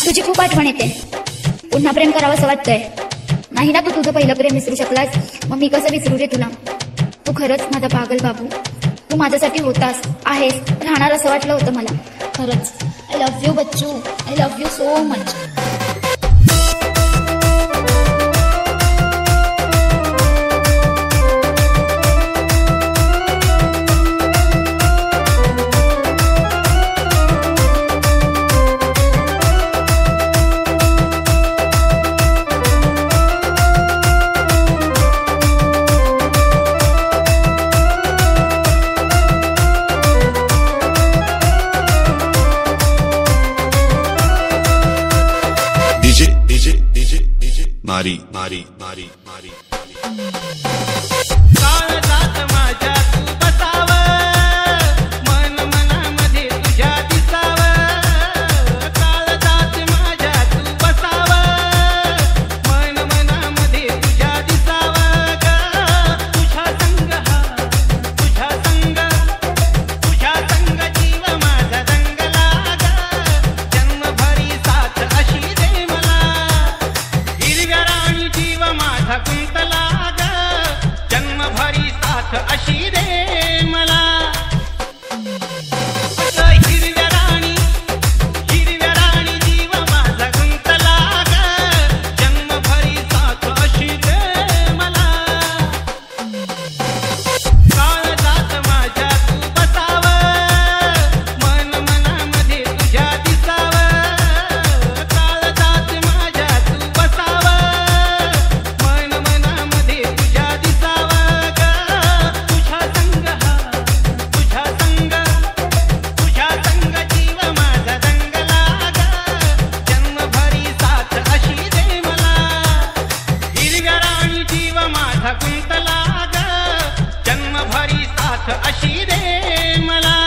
आज तुझी खूप आठवण येते. पुन्हा प्रेम करावंसं वाटतंय. नाही ना तू तुझं पहिलं प्रेम विसरू शकलास, मग मी कसं विसरू रे तुला. तू खरंच माझा पागल बाबू. तू माझ्यासाठी होतास, आहेस, राहणार असं वाटलं होतं मला. खरंच आय लव्ह यू बच्चू. I love you so much. मारी मारी मारी मारी काळजात माझ्या तू बसावं, मन मनामध्ये तुझ्या दिसावं. काळजात माझ्या तू बसावं, मन मनामध्ये तुझ्या दिसावं ग. तुझ्या संग तुझ्या संग जीव माझा रंगला ग. जन्मभरी साथ अशी दे मला. हिरव्या राणी जीव माझा गुंतला ग. जन्मभरी साथ अशी दे मला. हिरव्या राणी जीव माझा गुंतला ग. जन्मभरी साथ अशी दे मला. काळजात माझ्या तू बसावं, मन मनामध्ये तुझ्या दिसावं. काळजात माझ्या तू बसावं, मन मनामध्ये तुझ्या दिसावं ग. तुझ्या संग जीव माझा रंगला ग. जन्मभरी साथ अशी दे मला. हिरव्या राणी जीव माझा गुंतला ग. जन्मभरी साथ अशी दे मला.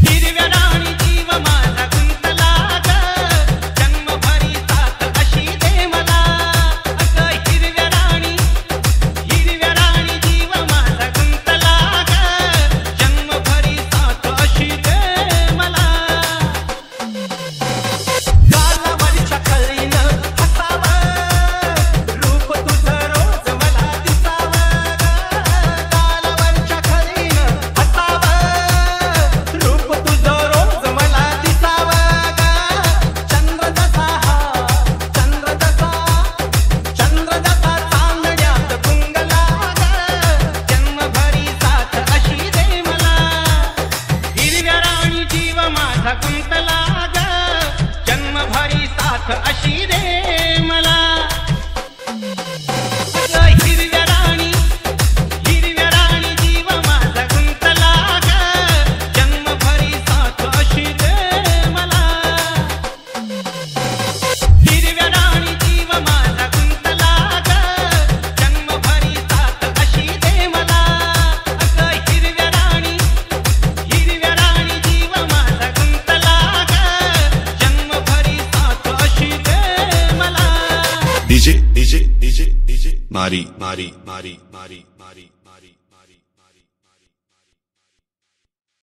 हिरव्या राणी जीव माझा गुंतला ग. जन्मभरी साथ अशी दे मला. हिरव्या राणी जीव माझा गुंतला ग. जन्मभरी साथ अशी दे मला. गालावरच्या खळीनं हसावं, रूप तुझं रोज मला दिसावं. गालावरच्या खळीनं हसावं, रूप तुझं रोज मला दिसावं ग. चंद्र जसा चांदण्यात गुंगला ग. जन्मभरी साथ अशी दे मला. हिरव्या राणी जीव माझा गुंतला ग. जन्मभरी साथ अशी दे मला. हिरव्या राणी जीव माझा गुंतला ग. जन्मभरी साथ अशी दे मला. हिरव्या राणी जीव माझा गुंतला ग. जन्मभरी साथ अशी दे मला. हिरव्या राणी जीव माझा गुंतला ग. जन्मभरी साथ अशी दे मला. डीजे डीजे डीजे डीजे मारी मारी मारी मारी मारी मारी